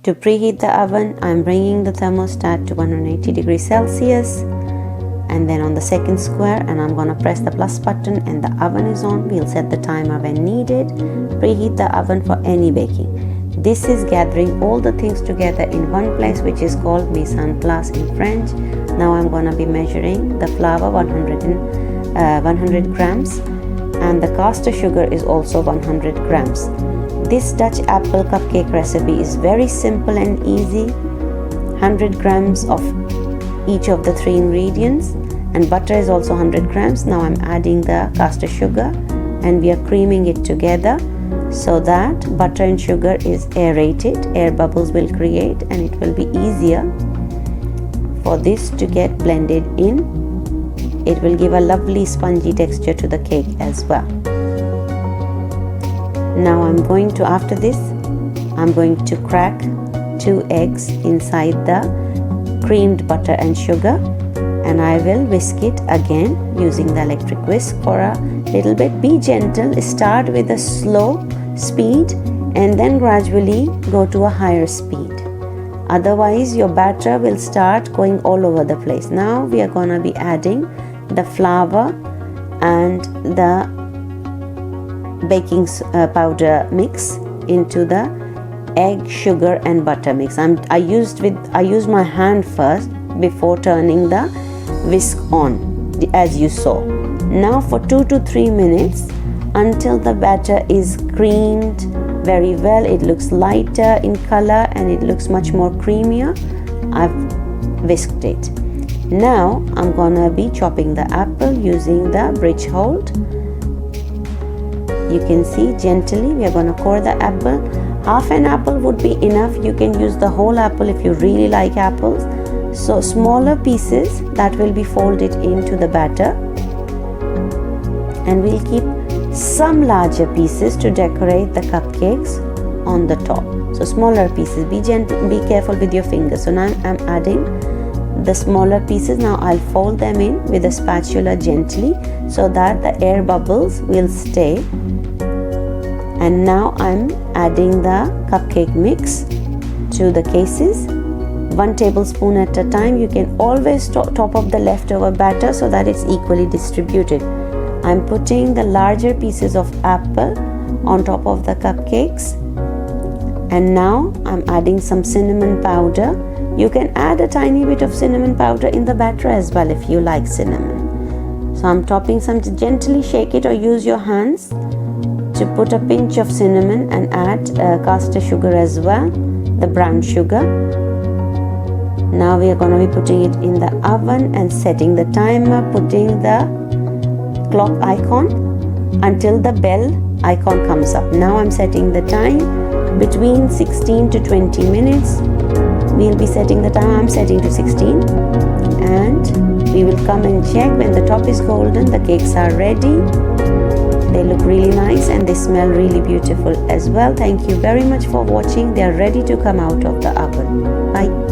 To preheat the oven, I'm bringing the thermostat to 180 degrees Celsius, and then on the second square, and I'm gonna press the plus button and the oven is on. We'll set the timer when needed. Preheat the oven for any baking. This is gathering all the things together in one place, which is called mise en place in French. Now I'm gonna be measuring the flour 100 grams, and the castor sugar is also 100 grams. This Dutch apple cupcake recipe is very simple and easy. 100 grams of each of the three ingredients, and butter is also 100 grams. Now I'm adding the castor sugar and we are creaming it together so that butter and sugar is aerated. Air bubbles will create and it will be easier for this to get blended in. It will give a lovely spongy texture to the cake as well. Now after this, I'm going to crack 2 eggs inside the creamed butter and sugar, and I will whisk it again using the electric whisk for a little bit. Be gentle, start with a slow speed and then gradually go to a higher speed. Otherwise your batter will start going all over the place. Now we are going to be adding the flour and the baking powder mix into the egg, sugar and butter mix. I used my hand first before turning the whisk on, as you saw. Now for 2 to 3 minutes until the batter is creamed very well. It looks lighter in color and it looks much more creamier. I've whisked it. Now I'm gonna be chopping the apple using the bridge hold. You can see gently we are gonna core the apple. Half an apple would be enough. You can use the whole apple if you really like apples. So smaller pieces that will be folded into the batter, and we'll keep some larger pieces to decorate the cupcakes on the top. So smaller pieces, be gentle, be careful with your fingers. So now I'm adding the smaller pieces. Now I'll fold them in with a spatula gently so that the air bubbles will stay. And now I'm adding the cupcake mix to the cases, 1 tablespoon at a time. You can always top up the leftover batter so that it's equally distributed. I'm putting the larger pieces of apple on top of the cupcakes, and now I'm adding some cinnamon powder. You can add a tiny bit of cinnamon powder in the batter as well if you like cinnamon. So I'm topping some, gently shake it or use your hands to put a pinch of cinnamon, and add castor sugar as well, the brown sugar. Now we are going to be putting it in the oven and setting the timer, putting the clock icon until the bell icon comes up. Now I'm setting the time between 16 to 20 minutes. We'll be setting the time. I'm setting to 16, and we will come and check when the top is golden. The cakes are ready. They look really nice and they smell really beautiful as well. Thank you very much for watching. They are ready to come out of the oven. Bye.